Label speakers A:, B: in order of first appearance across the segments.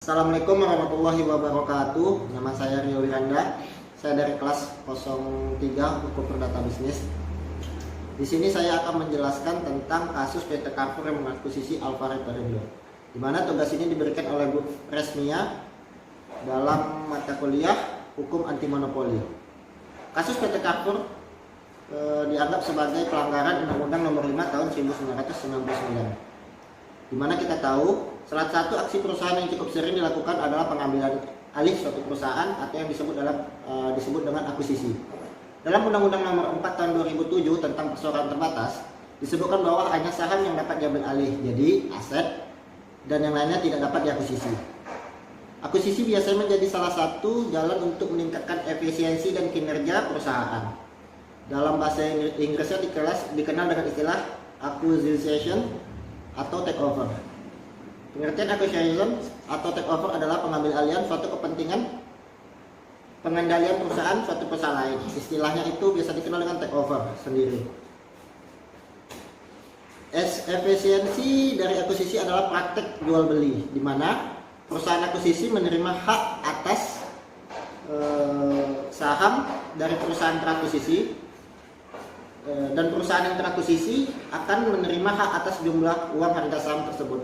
A: Assalamualaikum warahmatullahi wabarakatuh. Nama saya Rio Wiranda. Saya dari kelas 03 Hukum Perdata Bisnis. Di sini saya akan menjelaskan tentang kasus PT Carrefour yang mengakuisisi Alfamart Perindo, di mana tugas ini diberikan oleh Bu Resmia dalam mata kuliah Hukum Anti Monopoli. Kasus PT Carrefour dianggap sebagai pelanggaran Undang-Undang Nomor 5 Tahun 1999. Di mana kita tahu salah satu aksi perusahaan yang cukup sering dilakukan adalah pengambilan alih suatu perusahaan atau yang disebut dengan akuisisi. Dalam Undang-Undang Nomor 4 Tahun 2007 tentang perseroan terbatas disebutkan bahwa hanya saham yang dapat diambil alih, jadi aset, dan yang lainnya tidak dapat diakuisisi. Akuisisi biasanya menjadi salah satu jalan untuk meningkatkan efisiensi dan kinerja perusahaan. Dalam bahasa Inggrisnya dikenal dengan istilah acquisition atau takeover. Pengertian acquisition atau takeover adalah pengambil alihan suatu kepentingan pengendalian perusahaan suatu perusahaan lain. Istilahnya itu biasa dikenal dengan takeover sendiri. Efisiensi dari akuisisi adalah praktek jual beli, di mana perusahaan akuisisi menerima hak atas saham dari perusahaan terakuisisi, dan perusahaan yang terakuisisi akan menerima hak atas jumlah uang harga saham tersebut.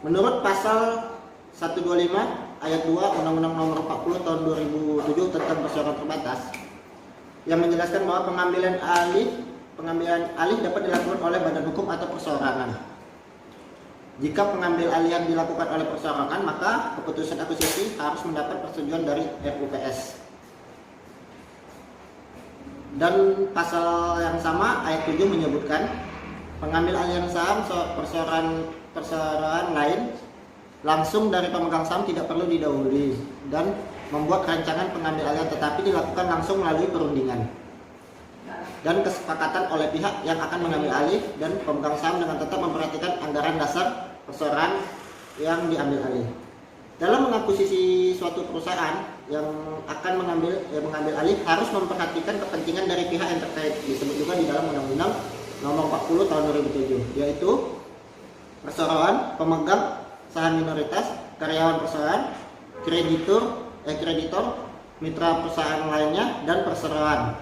A: Menurut pasal 125 ayat 2 Undang-Undang Nomor 40 Tahun 2007 tentang perseroan terbatas yang menjelaskan bahwa pengambilan alih dapat dilakukan oleh badan hukum atau perseorangan. Jika pengambil alihan dilakukan oleh perseorangan, maka keputusan akuisisi harus mendapat persetujuan dari RUPS. Dan pasal yang sama ayat 7 menyebutkan pengambil alihan saham perseroan lain langsung dari pemegang saham tidak perlu didahului dan membuat rancangan pengambil alihan, tetapi dilakukan langsung melalui perundingan dan kesepakatan oleh pihak yang akan mengambil alih dan pemegang saham dengan tetap memperhatikan anggaran dasar perseroan yang diambil alih. Dalam mengakuisisi suatu perusahaan yang akan mengambil alih harus memperhatikan kepentingan dari pihak yang terkait, disebut juga di dalam Undang-Undang Nomor 40 Tahun 2007, yaitu perseroan, pemegang saham minoritas, karyawan perusahaan, kreditor, mitra perusahaan lainnya, dan perseroan.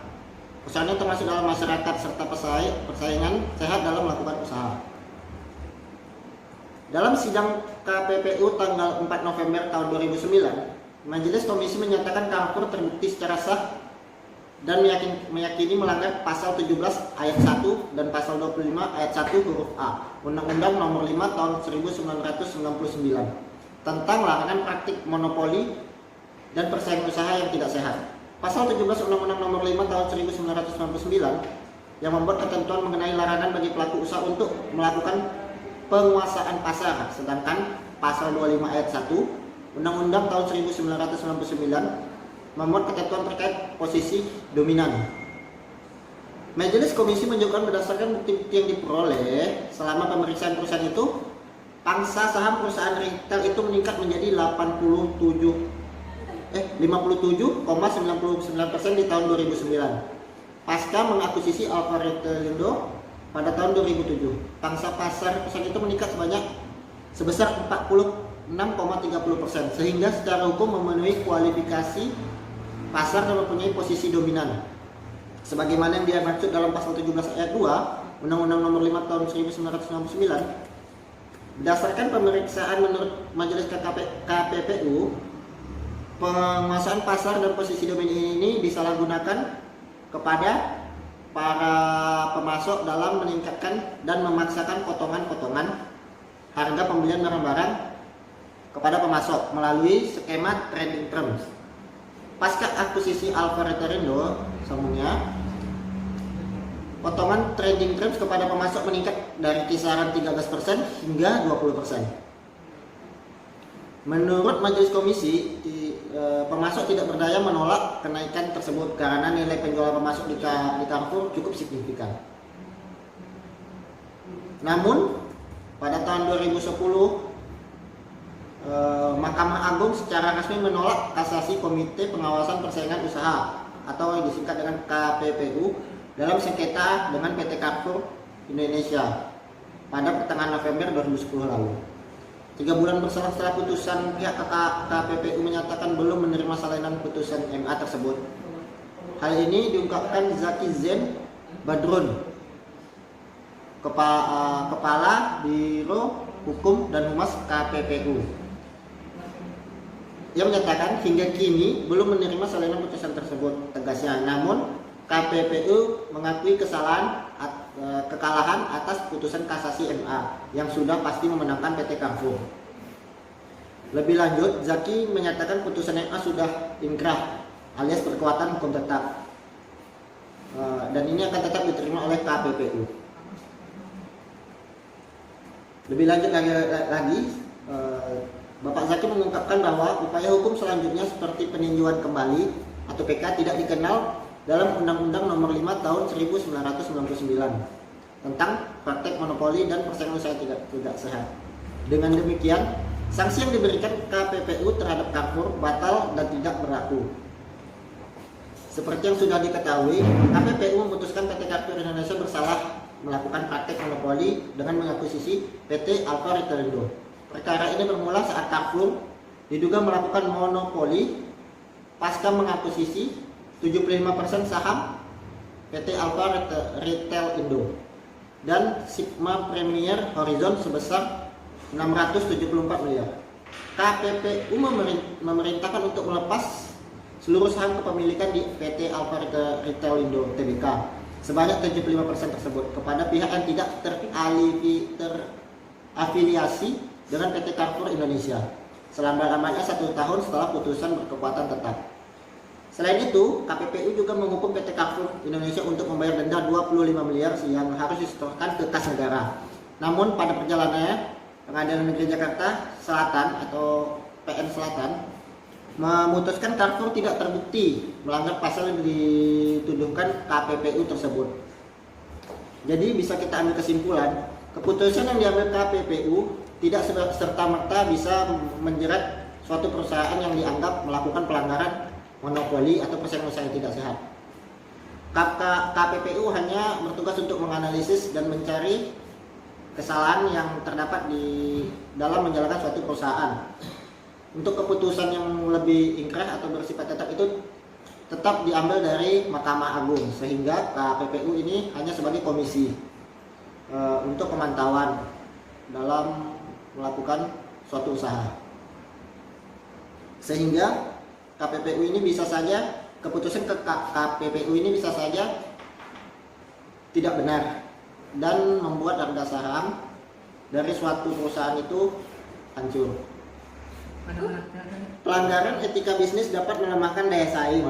A: Perusahaan yang termasuk dalam masyarakat serta persaingan sehat dalam melakukan usaha. Dalam sidang KPPU tanggal 4 November tahun 2009, Majelis Komisi menyatakan Carrefour terbukti secara sah dan meyakini melanggar pasal 17 ayat 1 dan pasal 25 ayat 1 huruf A Undang-Undang Nomor 5 Tahun 1999 tentang larangan praktik monopoli dan persaingan usaha yang tidak sehat. Pasal 17 Undang-Undang Nomor 5 Tahun 1999 yang membuat ketentuan mengenai larangan bagi pelaku usaha untuk melakukan penguasaan pasar, sedangkan pasal 25 ayat 1 Undang-Undang tahun 1999 memuat ketentuan terkait posisi dominan. Majelis Komisi menunjukkan berdasarkan bukti-bukti yang diperoleh selama pemeriksaan perusahaan itu, pangsa saham perusahaan retail itu meningkat menjadi 57,99% di tahun 2009. Pasca mengakuisisi Alfamart Perindo pada tahun 2007, pangsa pasar perusahaan itu meningkat sebesar 46,30%, sehingga secara hukum memenuhi kualifikasi pasar dan mempunyai posisi dominan. Sebagaimana yang dimaksud dalam pasal 17 ayat 2 Undang-Undang Nomor 5 Tahun 1999. Berdasarkan pemeriksaan menurut Majelis KPPU, penguasaan pasar dan posisi dominan ini disalahgunakan kepada para pemasok dalam meningkatkan dan memaksakan potongan-potongan harga pembelian barang-barang kepada pemasok melalui skema trading terms. Pasca akuisisi Alfamart Perindo, semuanya potongan trading terms kepada pemasok meningkat dari kisaran 13% hingga 20%. Menurut Majelis Komisi, pemasok tidak berdaya menolak kenaikan tersebut karena nilai penjualan pemasok di Carrefour cukup signifikan. Namun, pada tahun 2010, Mahkamah Agung secara resmi menolak kasasi Komite Pengawasan Persaingan Usaha atau yang disingkat dengan KPPU dalam sengketa dengan PT Carrefour Indonesia pada pertengahan November 2010 lalu. 3 bulan berselang setelah putusan pihak KPPU menyatakan belum menerima salinan putusan MA tersebut. Hal ini diungkapkan Zaki Zen Badrun, Kepala Biro Hukum dan Humas KPPU. Ia menyatakan hingga kini belum menerima salinan putusan tersebut, tegasnya. Namun KPPU mengakui kekalahan atas putusan kasasi MA yang sudah pasti memenangkan PT Carrefour. Lebih lanjut, Zaki menyatakan putusan MA sudah inkrah alias berkekuatan hukum tetap, dan ini akan tetap diterima oleh KPPU. Lebih lanjut lagi, Bapak Zaki mengungkapkan bahwa upaya hukum selanjutnya seperti peninjauan kembali atau PK tidak dikenal dalam Undang-Undang Nomor 5 Tahun 1999 tentang praktek monopoli dan persaingan usaha tidak sehat. Dengan demikian, sanksi yang diberikan KPPU terhadap Carrefour batal dan tidak berlaku. Seperti yang sudah diketahui, KPPU memutuskan PT Carrefour Indonesia bersalah melakukan praktek monopoli dengan mengakuisisi PT Alfa Ritelindo. Perkara ini bermula saat Carrefour diduga melakukan monopoli pasca mengakuisisi 75% saham PT Alfa Ritelindo dan Sigma Premier Horizon sebesar 674 miliar. KPPU memerintahkan untuk melepas seluruh saham kepemilikan di PT Alfa Ritelindo Tbk sebanyak 75% tersebut kepada pihak yang tidak terafiliasi dengan PT Carrefour Indonesia selama-lamanya 1 tahun setelah putusan berkekuatan tetap. Selain itu, KPPU juga menghukum PT Carrefour Indonesia untuk membayar denda 25 miliar yang harus disetorkan ke kas negara. Namun pada perjalanannya, Pengadilan Negeri Jakarta Selatan atau PN Selatan memutuskan Carrefour tidak terbukti melanggar pasal yang dituduhkan KPPU tersebut. Jadi bisa kita ambil kesimpulan, keputusan yang diambil KPPU tidak serta-merta bisa menjerat suatu perusahaan yang dianggap melakukan pelanggaran monopoli atau persaingan usaha yang tidak sehat. KPPU hanya bertugas untuk menganalisis dan mencari kesalahan yang terdapat di dalam menjalankan suatu perusahaan. Untuk keputusan yang lebih inkrah atau bersifat tetap itu tetap diambil dari Mahkamah Agung, sehingga KPPU ini hanya sebagai komisi untuk pemantauan dalam melakukan suatu usaha. Sehingga KPPU ini bisa saja, keputusan KPPU ini bisa saja tidak benar dan membuat harga saham dari suatu perusahaan itu hancur. Pelanggaran etika bisnis dapat melemahkan daya saing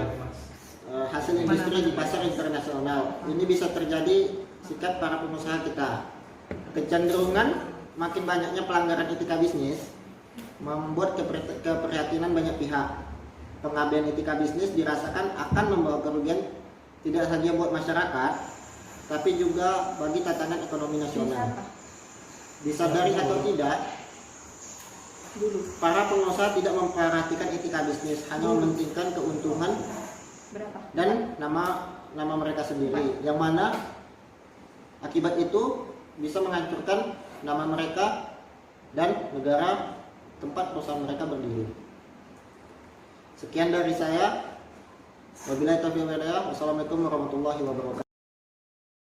A: hasil industri di pasar internasional. Ini bisa terjadi sikap para pengusaha kita. Kecenderungan makin banyaknya pelanggaran etika bisnis membuat keprihatinan banyak pihak. Pengabaian etika bisnis dirasakan akan membawa kerugian tidak saja buat masyarakat, tapi juga bagi tatanan ekonomi nasional. Disadari atau tidak, para pengusaha tidak memperhatikan etika bisnis, hanya mementingkan keuntungan dan nama mereka sendiri, yang mana akibat itu bisa menghancurkan nama mereka dan negara tempat perusahaan mereka berdiri. Sekian dari saya. Wabillahi taufiq wal hidayah. Wassalamualaikum warahmatullahi wabarakatuh.